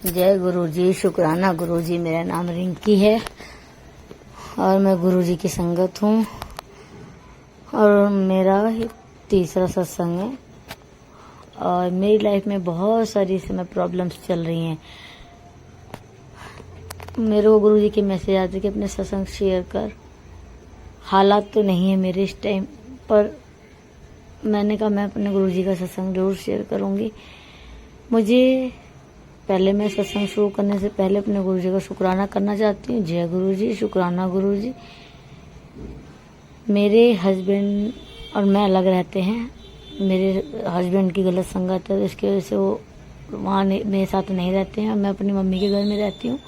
जय गुरु जी। शुक्राना गुरु जी। मेरा नाम रिंकी है और मैं गुरु जी की संगत हूँ और मेरा तीसरा सत्संग है। और मेरी लाइफ में बहुत सारी इस समय प्रॉब्लम्स चल रही हैं। मेरे को गुरु जी के मैसेज आते कि अपने सत्संग शेयर कर। हालात तो नहीं है मेरे इस टाइम पर, मैंने कहा मैं अपने गुरु जी का सत्संग जरूर शेयर करूँगी। मुझे पहले मैं सत्संग शुरू करने से पहले अपने गुरु जी का शुक्राना करना चाहती हूँ। जय गुरु जी। शुक्राना गुरु जी। मेरे हस्बैंड और मैं अलग रहते हैं। मेरे हस्बैंड की गलत संगत है, इसकी वजह से वो वहाँ मेरे साथ नहीं रहते हैं और मैं अपनी मम्मी के घर में रहती हूँ।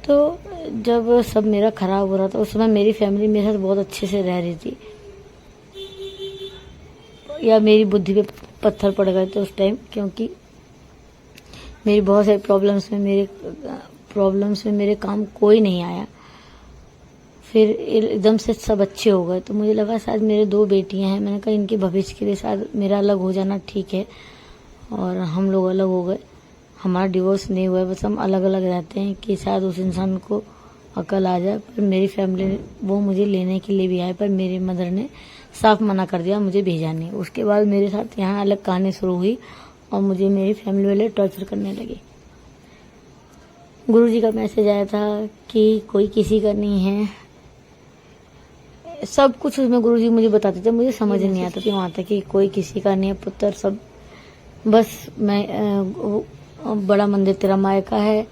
तो जब सब मेरा खराब हो रहा था उस समय मेरी फैमिली मेरे साथ बहुत अच्छे से रह रही थी, या मेरी बुद्धि पे पत्थर पड़ गए थे उस टाइम, क्योंकि मेरी बहुत सारी प्रॉब्लम्स में मेरे काम कोई नहीं आया। फिर एकदम से सब अच्छे हो गए तो मुझे लगा शायद मेरे 2 बेटियां हैं, मैंने कहा इनके भविष्य के लिए शायद मेरा अलग हो जाना ठीक है। और हम लोग अलग हो गए, हमारा डिवोर्स नहीं हुआ है, बस हम अलग अलग रहते हैं कि शायद उस इंसान को अकल आ जाए। पर मेरी फैमिली वो मुझे लेने के लिए भी आए, पर मेरी मदर ने साफ मना कर दिया, मुझे भेजा नहीं। उसके बाद मेरे साथ यहाँ अलग कहानी शुरू हुई और मुझे मेरी फैमिली वाले टॉर्चर करने लगे। गुरु जी का मैसेज आया था कि कोई किसी का नहीं है, सब कुछ उसमें गुरु जी मुझे बताते थे, मुझे समझ नहीं आता था वहाँ तक कि कोई किसी का नहीं है पुत्र, सब बस मैं बड़ा मंदिर तेरा मायका है,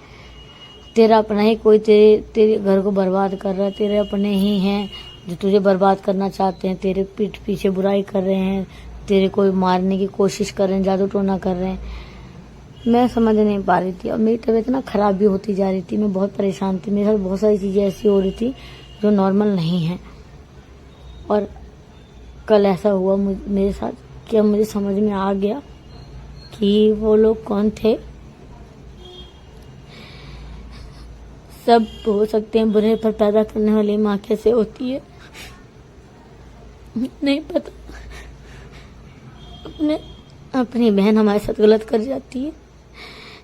तेरा अपना ही कोई तेरे घर को बर्बाद कर रहा है, तेरे अपने ही हैं जो तुझे बर्बाद करना चाहते हैं, तेरे पीठ पीछे बुराई कर रहे हैं, तेरे को मारने की कोशिश कर रहे हैं, जादू टोना कर रहे हैं। मैं समझ नहीं पा रही थी और मेरी तबीयत ना खराब भी होती जा रही थी, मैं बहुत परेशान थी, मेरे साथ बहुत सारी चीज़ें ऐसी हो रही थी जो नॉर्मल नहीं है। और कल ऐसा हुआ मेरे साथ कि अब मुझे समझ में आ गया कि वो लोग कौन थे। सब हो सकते हैं बुरे, पर पैदा करने वाली माँ कैसे होती है नहीं पता। अपनी बहन हमारे साथ गलत कर जाती है,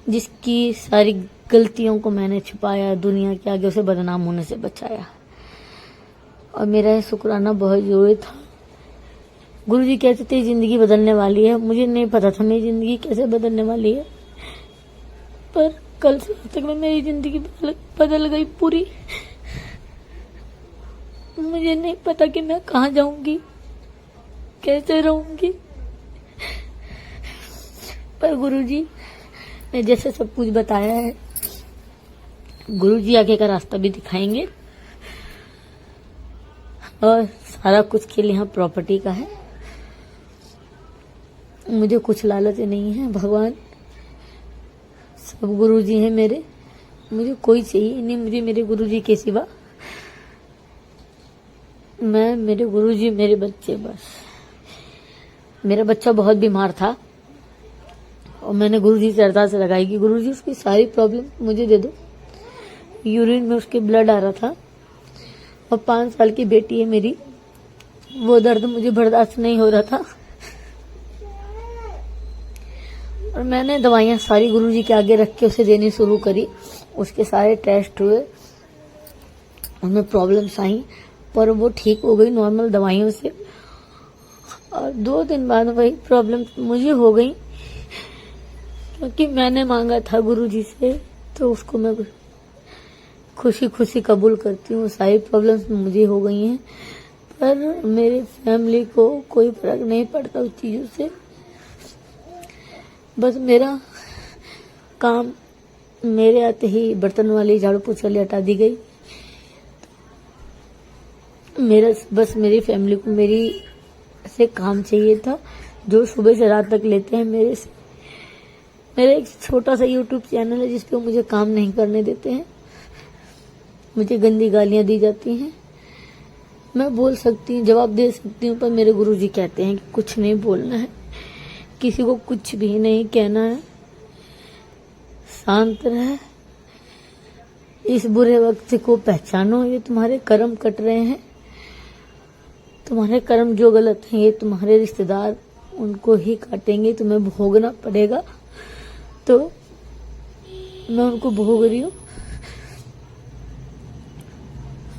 जिसकी सारी गलतियों को मैंने छुपाया, दुनिया के आगे उसे बदनाम होने से बचाया। और मेरा ये शुक्राना बहुत जरूरी था। गुरु जी कहते थे जिंदगी बदलने वाली है, मुझे नहीं पता था मेरी जिंदगी कैसे बदलने वाली है, पर कल से आज तक में मेरी जिंदगी बदल गई पूरी। मुझे नहीं पता कि मैं कहाँ जाऊंगी, कैसे रहूंगी, पर गुरुजी ने जैसे सब कुछ बताया है, गुरुजी आगे का रास्ता भी दिखाएंगे। और सारा कुछ के लिए यहाँ प्रॉपर्टी का है, मुझे कुछ लालच नहीं है। भगवान सब गुरुजी हैं मेरे, मुझे कोई चाहिए नहीं, मुझे मेरे गुरुजी के सिवा मैं, मेरे गुरुजी, मेरे बच्चे बस। मेरा बच्चा बहुत बीमार था और मैंने गुरुजी से अरदास लगाई कि गुरुजी उसकी सारी प्रॉब्लम मुझे दे दो। यूरिन में उसके ब्लड आ रहा था और 5 साल की बेटी है मेरी, वो दर्द मुझे बर्दाश्त नहीं हो रहा था। और मैंने दवाइयाँ सारी गुरुजी के आगे रख के उसे देनी शुरू करी। उसके सारे टेस्ट हुए, उनमें प्रॉब्लम्स आई, पर वो ठीक हो गई नॉर्मल दवाइयों से। और 2 दिन बाद वही प्रॉब्लम मुझे हो गई, क्योंकि मैंने मांगा था गुरुजी से, तो उसको मैं खुशी खुशी कबूल करती हूँ। सारी प्रॉब्लम्स मुझे हो गई हैं, पर मेरी फैमिली को कोई फर्क नहीं पड़ता उस चीज़ों से। बस मेरा काम, मेरे आते ही बर्तन वाली, झाड़ू पोछा वाली हटा दी गई। बस मेरी फैमिली को मेरी से काम चाहिए था, जो सुबह से रात तक लेते हैं मेरे से। मेरा एक छोटा सा YouTube चैनल है जिस पे मुझे काम नहीं करने देते हैं, मुझे गंदी गालियां दी जाती हैं। मैं बोल सकती हूँ, जवाब दे सकती हूँ, पर मेरे गुरुजी कहते हैं कि कुछ नहीं बोलना है, किसी को कुछ भी नहीं कहना है, शांत रह, इस बुरे वक्त को पहचानो, ये तुम्हारे कर्म कट रहे हैं, तुम्हारे कर्म जो गलत हैं ये तुम्हारे रिश्तेदार उनको ही काटेंगे, तुम्हें भोगना पड़ेगा। तो मैं उनको भोग रही हूँ।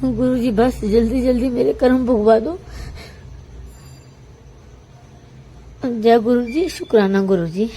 गुरु जी बस जल्दी जल्दी मेरे कर्म भुगवा दो। जय गुरु जी, शुक्राना गुरु जी।